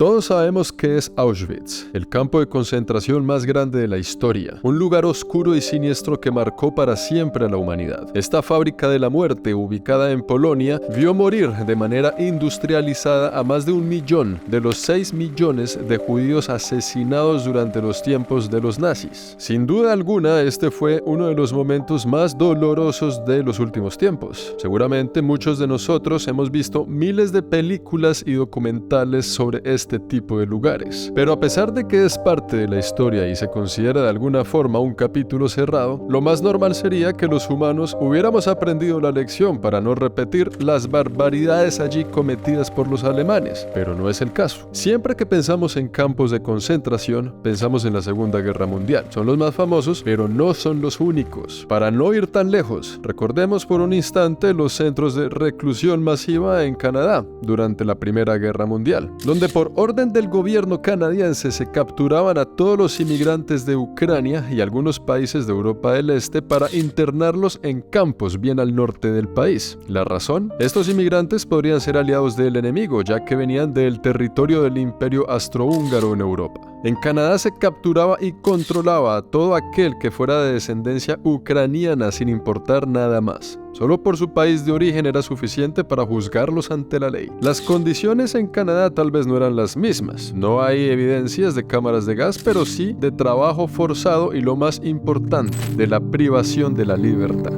Todos sabemos qué es Auschwitz, el campo de concentración más grande de la historia, un lugar oscuro y siniestro que marcó para siempre a la humanidad. Esta fábrica de la muerte, ubicada en Polonia, vio morir de manera industrializada a más de 1 millón de los 6 millones de judíos asesinados durante los tiempos de los nazis. Sin duda alguna, este fue uno de los momentos más dolorosos de los últimos tiempos. Seguramente muchos de nosotros hemos visto miles de películas y documentales sobre este tipo de lugares. Pero a pesar de que es parte de la historia y se considera de alguna forma un capítulo cerrado, lo más normal sería que los humanos hubiéramos aprendido la lección para no repetir las barbaridades allí cometidas por los alemanes, pero no es el caso. Siempre que pensamos en campos de concentración, pensamos en la Segunda Guerra Mundial. Son los más famosos, pero no son los únicos. Para no ir tan lejos, recordemos por un instante los centros de reclusión masiva en Canadá durante la Primera Guerra Mundial, donde por orden del gobierno canadiense se capturaban a todos los inmigrantes de Ucrania y algunos países de Europa del Este para internarlos en campos bien al norte del país. ¿La razón? Estos inmigrantes podrían ser aliados del enemigo, ya que venían del territorio del Imperio Austrohúngaro en Europa. En Canadá se capturaba y controlaba a todo aquel que fuera de descendencia ucraniana sin importar nada más. Solo por su país de origen era suficiente para juzgarlos ante la ley. Las condiciones en Canadá tal vez no eran las mismas. No hay evidencias de cámaras de gas, pero sí de trabajo forzado y, lo más importante, de la privación de la libertad.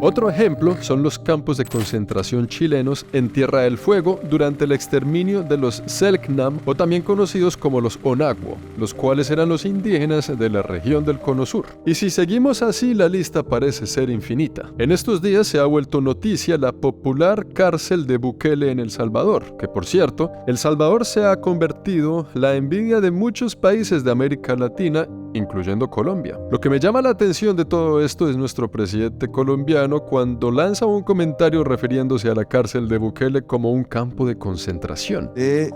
Otro ejemplo son los campos de concentración chilenos en Tierra del Fuego durante el exterminio de los Selknam, o también conocidos como los Onagwo, los cuales eran los indígenas de la región del Cono Sur. Y si seguimos así, la lista parece ser infinita. En estos días se ha vuelto noticia la popular cárcel de Bukele en El Salvador, que por cierto, El Salvador se ha convertido la envidia de muchos países de América Latina, incluyendo Colombia. Lo que me llama la atención de todo esto es nuestro presidente colombiano cuando lanza un comentario refiriéndose a la cárcel de Bukele como un campo de concentración. El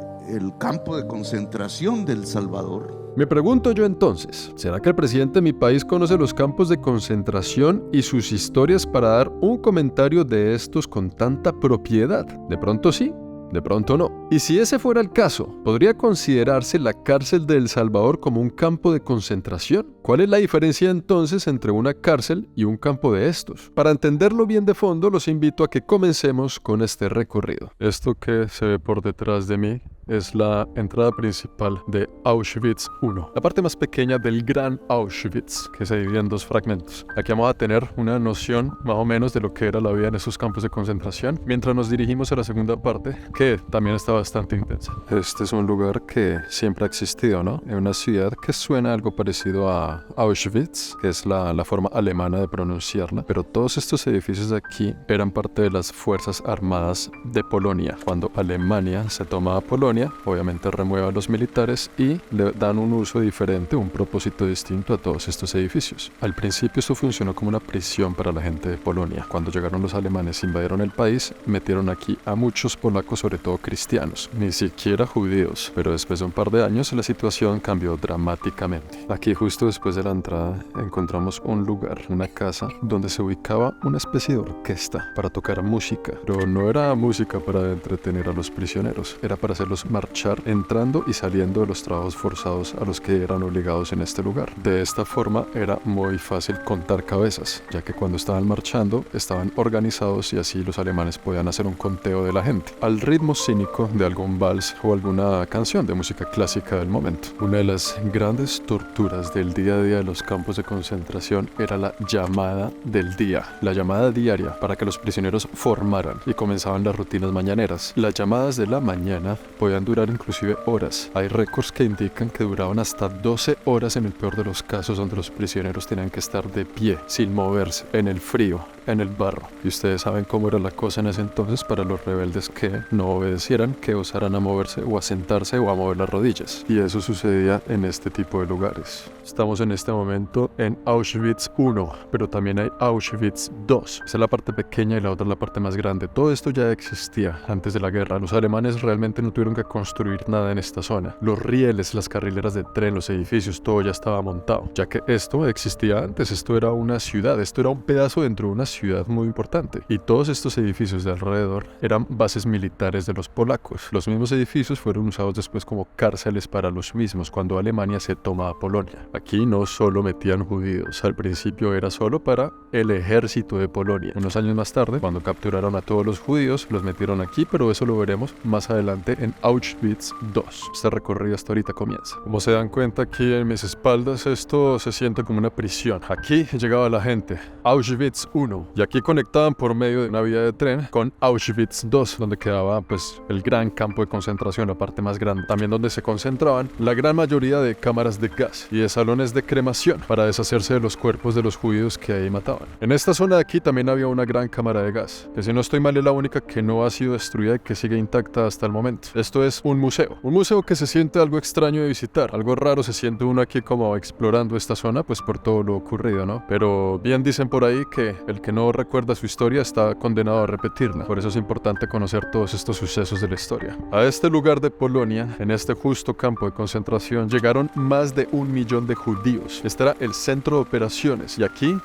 campo de concentración de El Salvador. Me pregunto yo entonces, ¿será que el presidente de mi país conoce los campos de concentración y sus historias para dar un comentario de estos con tanta propiedad? De pronto sí, de pronto no. Y si ese fuera el caso, ¿podría considerarse la cárcel de El Salvador como un campo de concentración? ¿Cuál es la diferencia entonces entre una cárcel y un campo de estos? Para entenderlo bien de fondo, los invito a que comencemos con este recorrido. Esto que se ve por detrás de mí es la entrada principal de Auschwitz I, la parte más pequeña del gran Auschwitz, que se divide en 2 fragmentos. Aquí vamos a tener una noción más o menos de lo que era la vida en esos campos de concentración, mientras nos dirigimos a la segunda parte, que también está bastante intensa. Este es un lugar que siempre ha existido, ¿no? En una ciudad que suena algo parecido a Auschwitz, que es la forma alemana de pronunciarla, pero todos estos edificios de aquí eran parte de las Fuerzas Armadas de Polonia. Cuando Alemania se toma a Polonia, obviamente remueve a los militares y le dan un uso diferente, un propósito distinto a todos estos edificios. Al principio esto funcionó como una prisión para la gente de Polonia. Cuando llegaron los alemanes e invadieron el país, metieron aquí a muchos polacos, sobre todo cristianos, ni siquiera judíos. Pero después de un par de años la situación cambió dramáticamente. Aquí justo después de la entrada encontramos un lugar, una casa, donde se ubicaba una especie de orquesta para tocar música. Pero no era música para entretener a los prisioneros, era para hacerlos marchar entrando y saliendo de los trabajos forzados a los que eran obligados en este lugar. De esta forma era muy fácil contar cabezas, ya que cuando estaban marchando estaban organizados y así los alemanes podían hacer un conteo de la gente, al ritmo cínico de algún vals o alguna canción de música clásica del momento. Una de las grandes torturas del día a día de los campos de concentración era la llamada del día, la llamada diaria para que los prisioneros formaran, y comenzaban las rutinas mañaneras. Las llamadas de la mañana podían durar inclusive horas. Hay récords que indican que duraban hasta 12 horas en el peor de los casos, donde los prisioneros tenían que estar de pie, sin moverse, en el frío, en el barro. Y ustedes saben cómo era la cosa en ese entonces para los rebeldes que no obedecieran, que osaran a moverse o a sentarse o a mover las rodillas. Y eso sucedía en este tipo de lugares. Estamos en este momento en Auschwitz I, pero también hay Auschwitz II. Esa es la parte pequeña y la otra es la parte más grande. Todo esto ya existía antes de la guerra. Los alemanes realmente no tuvieron que construir nada en esta zona. Los rieles, las carrileras de tren, los edificios, todo ya estaba montado, ya que esto existía antes. Esto era una ciudad, esto era un pedazo dentro de una ciudad muy importante. Y todos estos edificios de alrededor eran bases militares de los polacos. Los mismos edificios fueron usados después como cárceles para los mismos cuando Alemania se toma a Polonia. Aquí no solo metían judíos, al principio era solo para el ejército de Polonia. Unos años más tarde, cuando capturaron a todos los judíos, los metieron aquí, pero eso lo veremos más adelante en Auschwitz II. Este recorrido hasta ahorita comienza. Como se dan cuenta aquí en mis espaldas, esto se siente como una prisión. Aquí llegaba la gente. Auschwitz I. Y aquí conectaban por medio de una vía de tren con Auschwitz II, donde quedaba pues el gran campo de concentración, la parte más grande. También donde se concentraban la gran mayoría de cámaras de gas y de salones de cremación para deshacerse de los cuerpos de los judíos que ahí mataban. En esta zona de aquí también había una gran cámara de gas, que si no estoy mal es la única que no ha sido destruida y que sigue intacta hasta el momento. Esto es un museo que se siente algo extraño de visitar, algo raro se siente uno aquí como explorando esta zona pues por todo lo ocurrido, ¿no? Pero bien dicen por ahí que el que no recuerda su historia está condenado a repetirla, por eso es importante conocer todos estos sucesos de la historia. A este lugar de Polonia, en este justo campo de concentración, llegaron más de 1 millón de judíos. Este era el centro de operaciones y aquí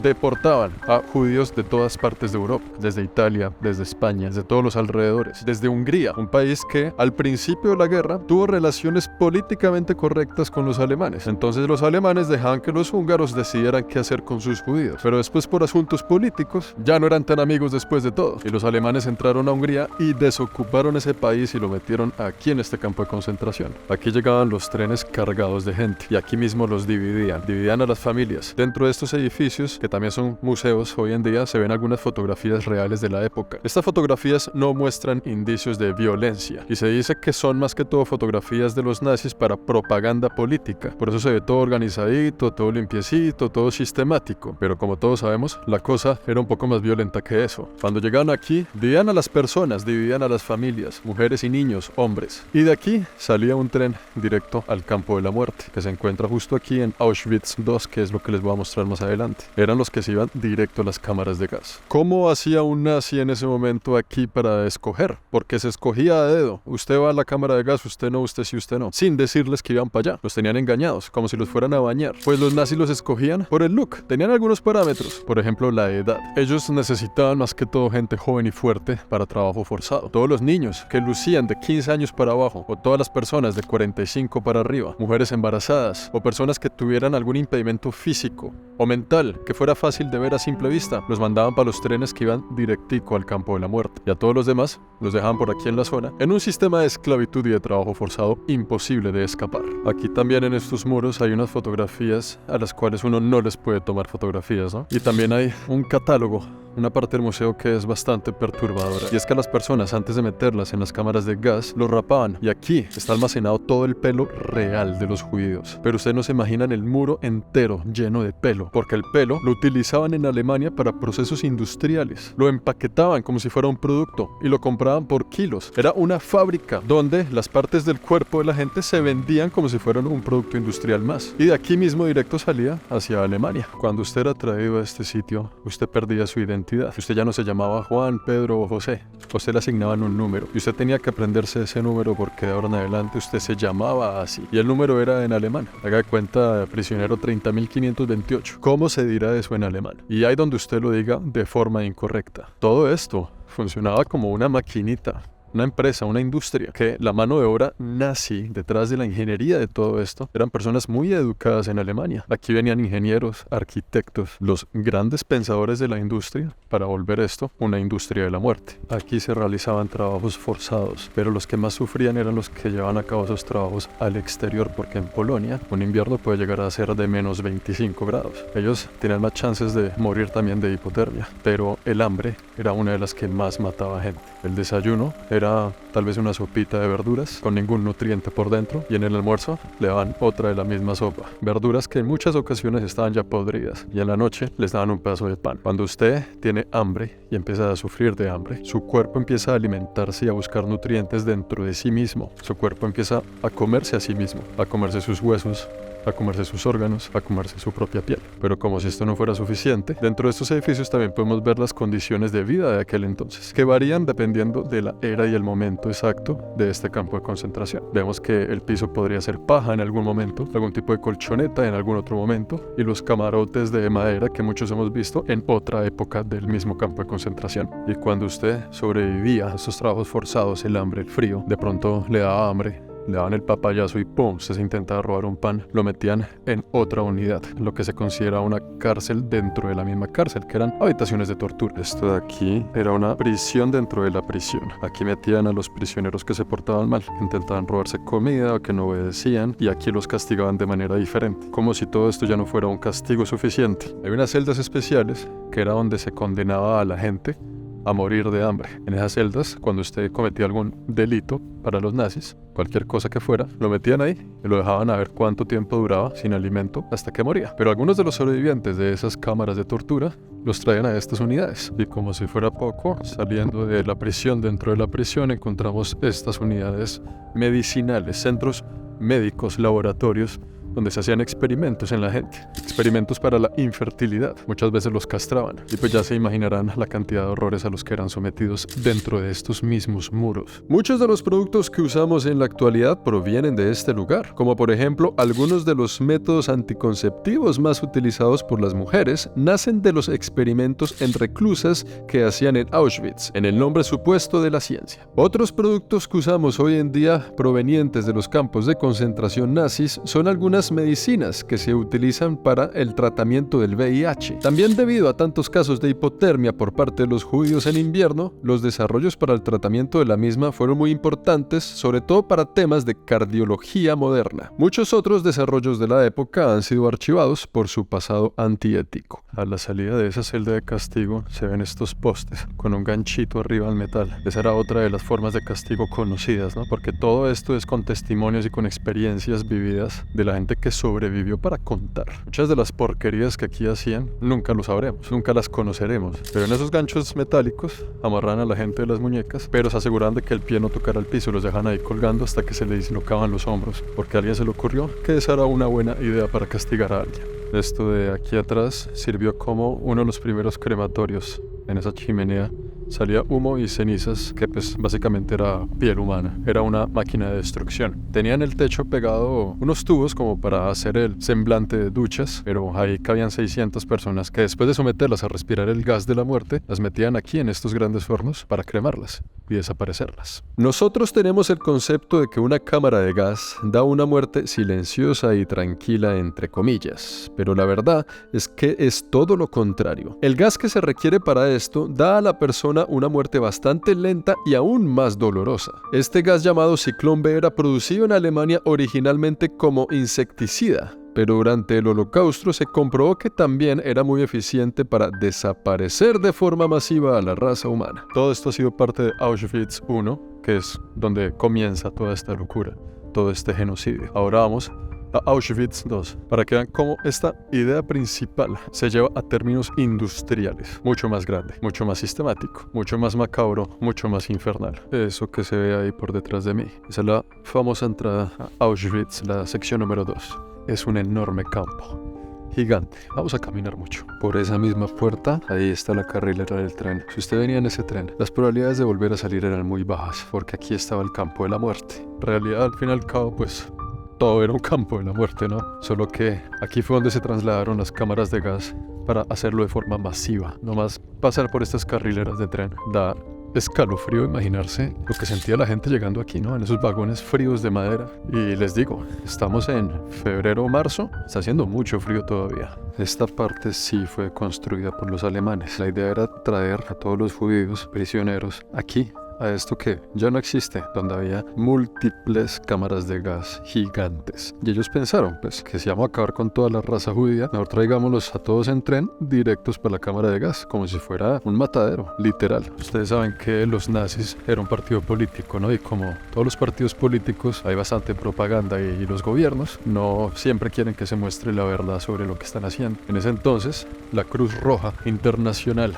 deportaban a judíos de todas partes de Europa, desde Italia, desde España, desde todos los alrededores, desde Hungría, un país que al principio de la guerra tuvo relaciones políticamente correctas con los alemanes. Entonces los alemanes dejaban que los húngaros decidieran qué hacer con sus judíos, pero después por asuntos políticos ya no eran tan amigos después de todo, y los alemanes entraron a Hungría y desocuparon ese país y lo metieron aquí en este campo de concentración. Aquí llegaban los trenes cargados de gente y aquí mismo los dividían a las familias. Dentro de estos edificios, que también son museos hoy en día, se ven algunas fotografías reales de la época. Estas fotografías no muestran indicios de violencia y se dice que son más que todo fotografías de los nazis para propaganda política. Por eso se ve todo organizadito, todo limpiecito, todo sistemático. Pero como todos sabemos, la cosa era un poco más violenta que eso. Cuando llegaban aquí, dividían a las personas, dividían a las familias, mujeres y niños, hombres. Y de aquí salía un tren directo al campo de la muerte, que se encuentra justo aquí en Auschwitz II, que es lo que les voy a mostrar más adelante. Eran los que se iban directo a las cámaras de gas. ¿Cómo hacía un nazi en ese momento aquí para escoger? Porque se escogía a dedo. Usted va a la cámara de gas, usted no, usted sí, usted no. Sin decirles que iban para allá. Los tenían engañados, como si los fueran a bañar. Pues los nazis los escogían por el look. Tenían algunos parámetros. Por ejemplo, la edad. Ellos necesitaban más que todo gente joven y fuerte para trabajo forzado. Todos los niños que lucían de 15 años para abajo, o todas las personas de 45 para arriba, mujeres embarazadas, o personas que tuvieran algún impedimento físico o mental que fuera fácil de ver a simple vista, los mandaban para los trenes que iban directico al campo de la muerte. Y a todos los demás los dejaban por aquí en la zona, en un sistema de esclavitud y de trabajo forzado imposible de escapar. Aquí también en estos muros hay unas fotografías a las cuales uno no les puede tomar fotografías, ¿no? Y también hay un catálogo, una parte del museo que es bastante perturbadora. Y es que a las personas, antes de meterlas en las cámaras de gas, los rapaban. Y aquí está almacenado todo el pelo real de los judíos. Pero ustedes no se imaginan el muro entero lleno de pelo, porque el pelo lo utilizaban en Alemania para procesos industriales. Lo empaquetaban como si fuera un producto y lo compraban por kilos. Era una fábrica donde las partes del cuerpo de la gente se vendían como si fueran un producto industrial más. Y de aquí mismo directo salía hacia Alemania. Cuando usted era traído a este sitio, usted perdía su identidad. Usted ya no se llamaba Juan, Pedro o José. Usted le asignaban un número y usted tenía que aprenderse ese número porque de ahora en adelante usted se llamaba así. Y el número era en alemán. Haga de cuenta, prisionero 30.528. ¿Cómo se dirá eso en alemán? Y ahí donde usted lo diga de forma incorrecta. Todo esto funcionaba como una maquinita. Una empresa, una industria, que la mano de obra nazi detrás de la ingeniería de todo esto eran personas muy educadas en Alemania. Aquí venían ingenieros, arquitectos, los grandes pensadores de la industria para volver esto una industria de la muerte. Aquí se realizaban trabajos forzados, pero los que más sufrían eran los que llevaban a cabo esos trabajos al exterior, porque en Polonia un invierno puede llegar a ser de menos 25 grados. Ellos tenían más chances de morir también de hipotermia, pero el hambre era una de las que más mataba gente. El desayuno era tal vez una sopita de verduras con ningún nutriente por dentro, y en el almuerzo le daban otra de la misma sopa. Verduras que en muchas ocasiones estaban ya podridas, y en la noche les daban un pedazo de pan. Cuando usted tiene hambre y empieza a sufrir de hambre, su cuerpo empieza a alimentarse y a buscar nutrientes dentro de sí mismo. Su cuerpo empieza a comerse a sí mismo, a comerse sus huesos, a comerse sus órganos, a comerse su propia piel. Pero como si esto no fuera suficiente, dentro de estos edificios también podemos ver las condiciones de vida de aquel entonces, que varían dependiendo de la era y el momento exacto de este campo de concentración. Vemos que el piso podría ser paja en algún momento, algún tipo de colchoneta en algún otro momento, y los camarotes de madera que muchos hemos visto en otra época del mismo campo de concentración. Y cuando usted sobrevivía a estos trabajos forzados, el hambre, el frío, de pronto le daba hambre, le daban el papayazo y ¡pum! Usted se intentaba robar un pan, lo metían en otra unidad, lo que se considera una cárcel dentro de la misma cárcel, que eran habitaciones de tortura. Esto de aquí era una prisión dentro de la prisión. Aquí metían a los prisioneros que se portaban mal, intentaban robarse comida o que no obedecían, y aquí los castigaban de manera diferente, como si todo esto ya no fuera un castigo suficiente. Hay unas celdas especiales, que era donde se condenaba a la gente a morir de hambre. En esas celdas, cuando usted cometía algún delito para los nazis, cualquier cosa que fuera, lo metían ahí y lo dejaban a ver cuánto tiempo duraba sin alimento hasta que moría. Pero algunos de los sobrevivientes de esas cámaras de tortura los traían a estas unidades. Y como si fuera poco, saliendo de la prisión, dentro de la prisión, encontramos estas unidades medicinales, centros médicos, laboratorios, donde se hacían experimentos en la gente, experimentos para la infertilidad. Muchas veces los castraban, y pues ya se imaginarán la cantidad de horrores a los que eran sometidos dentro de estos mismos muros. Muchos de los productos que usamos en la actualidad provienen de este lugar, como por ejemplo algunos de los métodos anticonceptivos más utilizados por las mujeres nacen de los experimentos en reclusas que hacían en Auschwitz, en el nombre supuesto de la ciencia. Otros productos que usamos hoy en día provenientes de los campos de concentración nazis son algunas medicinas que se utilizan para el tratamiento del VIH. También debido a tantos casos de hipotermia por parte de los judíos en invierno, los desarrollos para el tratamiento de la misma fueron muy importantes, sobre todo para temas de cardiología moderna. Muchos otros desarrollos de la época han sido archivados por su pasado antiético. A la salida de esa celda de castigo se ven estos postes con un ganchito arriba al metal. Esa era otra de las formas de castigo conocidas, ¿no? Porque todo esto es con testimonios y con experiencias vividas de la gente que sobrevivió para contar. Muchas de las porquerías que aquí hacían nunca lo sabremos, nunca las conoceremos, pero en esos ganchos metálicos amarran a la gente de las muñecas, pero se aseguran de que el pie no tocara el piso, los dejan ahí colgando hasta que se le dislocaban los hombros, porque a alguien se le ocurrió que esa era una buena idea para castigar a alguien. Esto de aquí atrás sirvió como uno de los primeros crematorios. En esa chimenea salía humo y cenizas que pues básicamente era piel humana. Era una máquina de destrucción. Tenía en el techo pegado unos tubos como para hacer el semblante de duchas, pero ahí cabían 600 personas que después de someterlas a respirar el gas de la muerte, las metían aquí en estos grandes hornos para cremarlas y desaparecerlas. Nosotros tenemos el concepto de que una cámara de gas da una muerte silenciosa y tranquila entre comillas, pero la verdad es que es todo lo contrario. El gas que se requiere para esto da a la persona una muerte bastante lenta y aún más dolorosa. Este gas llamado Ciclón B era producido en Alemania originalmente como insecticida, pero durante el Holocausto se comprobó que también era muy eficiente para desaparecer de forma masiva a la raza humana. Todo esto ha sido parte de Auschwitz I, que es donde comienza toda esta locura, todo este genocidio. Ahora vamos a Auschwitz II, para que vean cómo esta idea principal se lleva a términos industriales, mucho más grande, mucho más sistemático, mucho más macabro, mucho más infernal. Eso que se ve ahí por detrás de mí, esa es la famosa entrada a Auschwitz, la sección número 2. Es un enorme campo, gigante. Vamos a caminar mucho. Por esa misma puerta, ahí está la carrilera del tren. Si usted venía en ese tren, las probabilidades de volver a salir eran muy bajas, porque aquí estaba el campo de la muerte. En realidad, al fin y al cabo, pues todo era un campo de la muerte, ¿no? Solo que aquí fue donde se trasladaron las cámaras de gas para hacerlo de forma masiva. Nomás pasar por estas carrileras de tren da escalofrío imaginarse lo que sentía la gente llegando aquí, ¿no? En esos vagones fríos de madera. Y les digo, estamos en febrero o marzo, está haciendo mucho frío todavía. Esta parte sí fue construida por los alemanes. La idea era traer a todos los judíos prisioneros aquí, a esto que ya no existe, donde había múltiples cámaras de gas gigantes. Y ellos pensaron, pues, que si vamos a acabar con toda la raza judía, mejor traigámoslos a todos en tren directos para la cámara de gas, como si fuera un matadero, literal. Ustedes saben que los nazis eran un partido político, ¿no? Y como todos los partidos políticos, hay bastante propaganda y los gobiernos no siempre quieren que se muestre la verdad sobre lo que están haciendo. En ese entonces, la Cruz Roja Internacional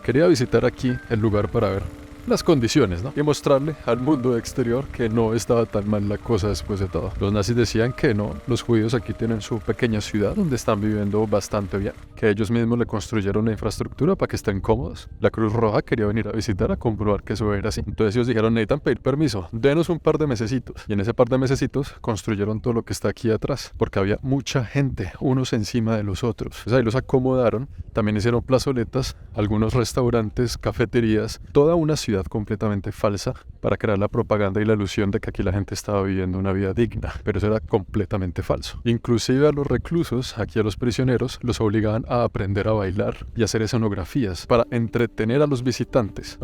quería visitar aquí el lugar para ver las condiciones, ¿no? Y mostrarle al mundo exterior que no estaba tan mal la cosa después de todo. Los nazis decían que no, los judíos aquí tienen su pequeña ciudad donde están viviendo bastante bien, que ellos mismos le construyeron una infraestructura para que estén cómodos. La Cruz Roja quería venir a visitar a comprobar que eso era así. Entonces ellos dijeron, necesitan pedir permiso, denos un par de mesecitos. Y en ese par de mesecitos construyeron todo lo que está aquí atrás, porque había mucha gente, unos encima de los otros. Entonces ahí los acomodaron, también hicieron plazoletas, algunos restaurantes, cafeterías, toda una ciudad completamente falsa para crear la propaganda y la ilusión de que aquí la gente estaba viviendo una vida digna, pero eso era completamente falso. Inclusive a los reclusos, aquí a los prisioneros, los obligaban a aprender a bailar y a hacer escenografías para entretener a los visitantes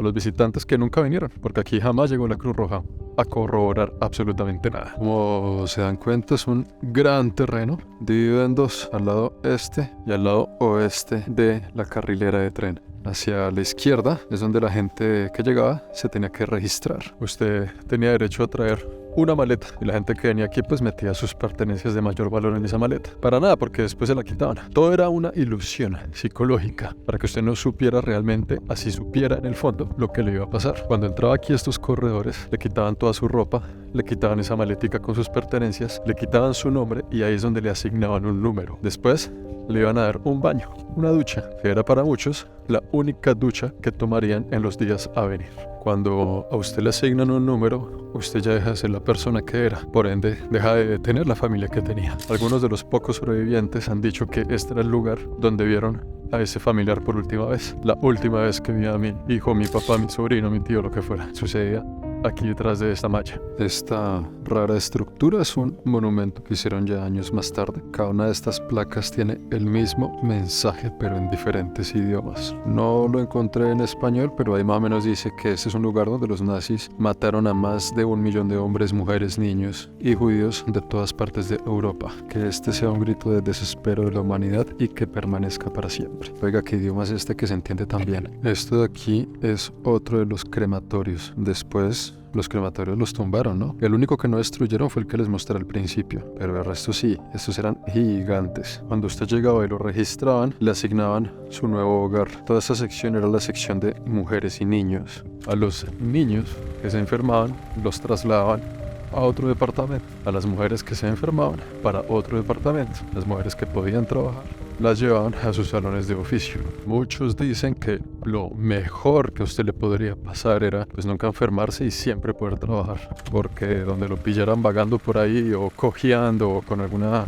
que nunca vinieron, porque aquí jamás llegó la Cruz Roja a corroborar absolutamente nada. Como se dan cuenta, es un gran terreno dividido en dos, al lado este y al lado oeste de la carrilera de tren. Hacia la izquierda es donde la gente que llegaba se tenía que registrar. Usted tenía derecho a traer una maleta y la gente que venía aquí pues metía sus pertenencias de mayor valor en esa maleta. Para nada, porque después se la quitaban. Todo era una ilusión psicológica para que usted no supiera realmente, así supiera en el fondo, lo que le iba a pasar. Cuando entraba aquí a estos corredores, le quitaban toda su ropa, le quitaban esa maletica con sus pertenencias, le quitaban su nombre y ahí es donde le asignaban un número. Después le iban a dar un baño, una ducha, que era para muchos la única ducha que tomarían en los días a venir. Cuando a usted le asignan un número, usted ya deja de ser la persona que era, por ende deja de tener la familia que tenía. Algunos de los pocos sobrevivientes han dicho que este era el lugar donde vieron a ese familiar por última vez. La última vez que vi a mi hijo, mi papá, mi sobrino, mi tío, lo que fuera, sucedía aquí detrás de esta malla. Esta rara estructura es un monumento que hicieron ya años más tarde. Cada una de estas placas tiene el mismo mensaje, pero en diferentes idiomas. No lo encontré en español, pero ahí más o menos dice que este es un lugar donde los nazis mataron a más de 1 millón de hombres, mujeres, niños y judíos de todas partes de Europa. Que este sea un grito de desespero de la humanidad y que permanezca para siempre. Oiga, ¿qué idioma es este que se entiende tan bien? Esto de aquí es otro de los crematorios. Después los crematorios los tumbaron, ¿no? El único que no destruyeron fue el que les mostré al principio, pero el resto sí, estos eran gigantes. Cuando usted llegaba y lo registraban, le asignaban su nuevo hogar. Toda esa sección era la sección de mujeres y niños. A los niños que se enfermaban, los trasladaban a otro departamento. A las mujeres que se enfermaban, para otro departamento. Las mujeres que podían trabajar, las llevaban a sus salones de oficio. Muchos dicen que lo mejor que a usted le podría pasar era pues nunca enfermarse y siempre poder trabajar, porque donde lo pillaran vagando por ahí o cojeando o con alguna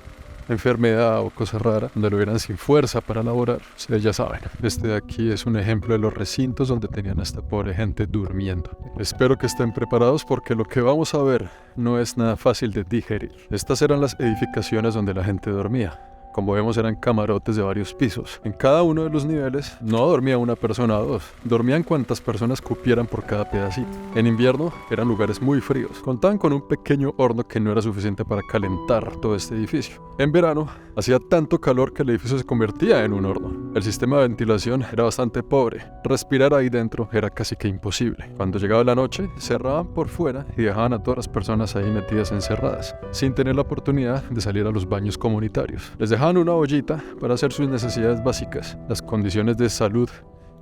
enfermedad o cosa rara, donde lo vieran sin fuerza para laborar, ustedes ya saben. Este de aquí es un ejemplo de los recintos donde tenían a esta pobre gente durmiendo. Espero que estén preparados porque lo que vamos a ver no es nada fácil de digerir. Estas eran las edificaciones donde la gente dormía. Como vemos, eran camarotes de varios pisos. En cada uno de los niveles no dormía una persona o dos, dormían cuantas personas cupieran por cada pedacito. En invierno eran lugares muy fríos, contaban con un pequeño horno que no era suficiente para calentar todo este edificio. En verano hacía tanto calor que el edificio se convertía en un horno. El sistema de ventilación era bastante pobre, respirar ahí dentro era casi que imposible. Cuando llegaba la noche, cerraban por fuera y dejaban a todas las personas ahí metidas encerradas, sin tener la oportunidad de salir a los baños comunitarios. Les dejaban una ollita para hacer sus necesidades básicas. Las condiciones de salud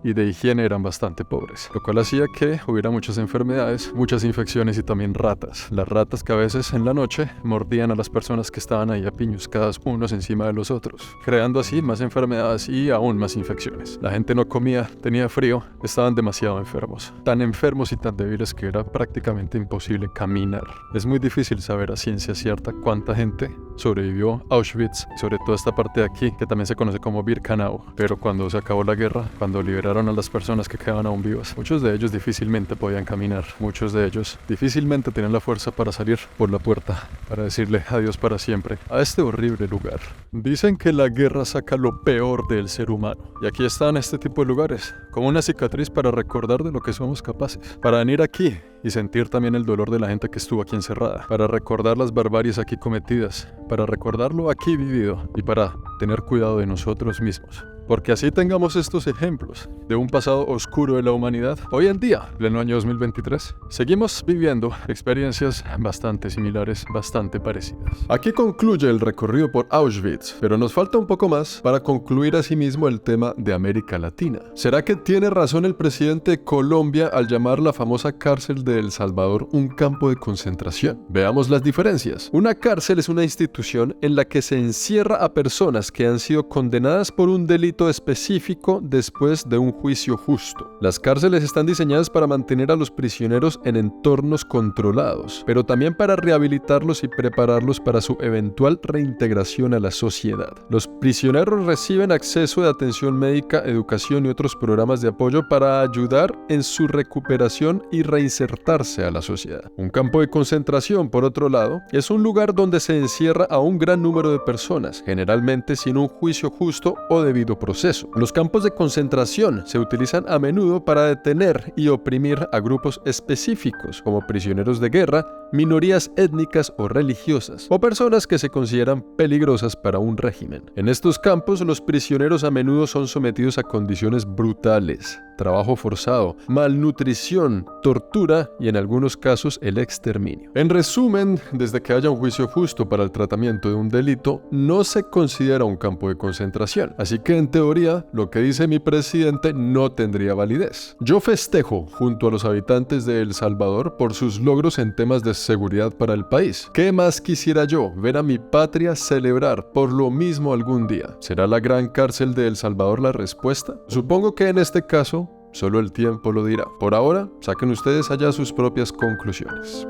y de higiene eran bastante pobres, lo cual hacía que hubiera muchas enfermedades, muchas infecciones y también ratas. Las ratas que a veces en la noche mordían a las personas que estaban ahí apiñuscadas unos encima de los otros, creando así más enfermedades y aún más infecciones. La gente no comía, tenía frío, estaban demasiado enfermos, tan enfermos y tan débiles que era prácticamente imposible caminar. Es muy difícil saber a ciencia cierta cuánta gente sobrevivió a Auschwitz, sobre todo esta parte de aquí que también se conoce como Birkenau, pero cuando se acabó la guerra, cuando liberaron a las personas que quedaban aún vivas, muchos de ellos difícilmente podían caminar, muchos de ellos difícilmente tenían la fuerza para salir por la puerta, para decirle adiós para siempre a este horrible lugar. Dicen que la guerra saca lo peor del ser humano, y aquí están este tipo de lugares, como una cicatriz para recordar de lo que somos capaces, para venir aquí y sentir también el dolor de la gente que estuvo aquí encerrada, para recordar las barbaries aquí cometidas, para recordar lo aquí vivido y para tener cuidado de nosotros mismos. Porque así tengamos estos ejemplos de un pasado oscuro de la humanidad, hoy en día, pleno año 2023, seguimos viviendo experiencias bastante similares, bastante parecidas. Aquí concluye el recorrido por Auschwitz, pero nos falta un poco más para concluir asimismo el tema de América Latina. ¿Será que tiene razón el presidente de Colombia al llamar la famosa cárcel de El Salvador un campo de concentración? Veamos las diferencias. Una cárcel es una institución en la que se encierra a personas que han sido condenadas por un delito específico después de un juicio justo. Las cárceles están diseñadas para mantener a los prisioneros en entornos controlados, pero también para rehabilitarlos y prepararlos para su eventual reintegración a la sociedad. Los prisioneros reciben acceso de atención médica, educación y otros programas de apoyo para ayudar en su recuperación y reinsertarse a la sociedad. Un campo de concentración, por otro lado, es un lugar donde se encierra a un gran número de personas, generalmente sin un juicio justo o debido proceso. Los campos de concentración se utilizan a menudo para detener y oprimir a grupos específicos, como prisioneros de guerra, minorías étnicas o religiosas, o personas que se consideran peligrosas para un régimen. En estos campos, los prisioneros a menudo son sometidos a condiciones brutales, trabajo forzado, malnutrición, tortura y en algunos casos el exterminio. En resumen, desde que haya un juicio justo para el tratamiento de un delito, no se considera un campo de concentración. Así que en teoría, lo que dice mi presidente no tendría validez. Yo festejo junto a los habitantes de El Salvador por sus logros en temas de seguridad para el país. ¿Qué más quisiera yo? Ver a mi patria celebrar por lo mismo algún día. ¿Será la gran cárcel de El Salvador la respuesta? Supongo que en este caso, solo el tiempo lo dirá. Por ahora, saquen ustedes allá sus propias conclusiones.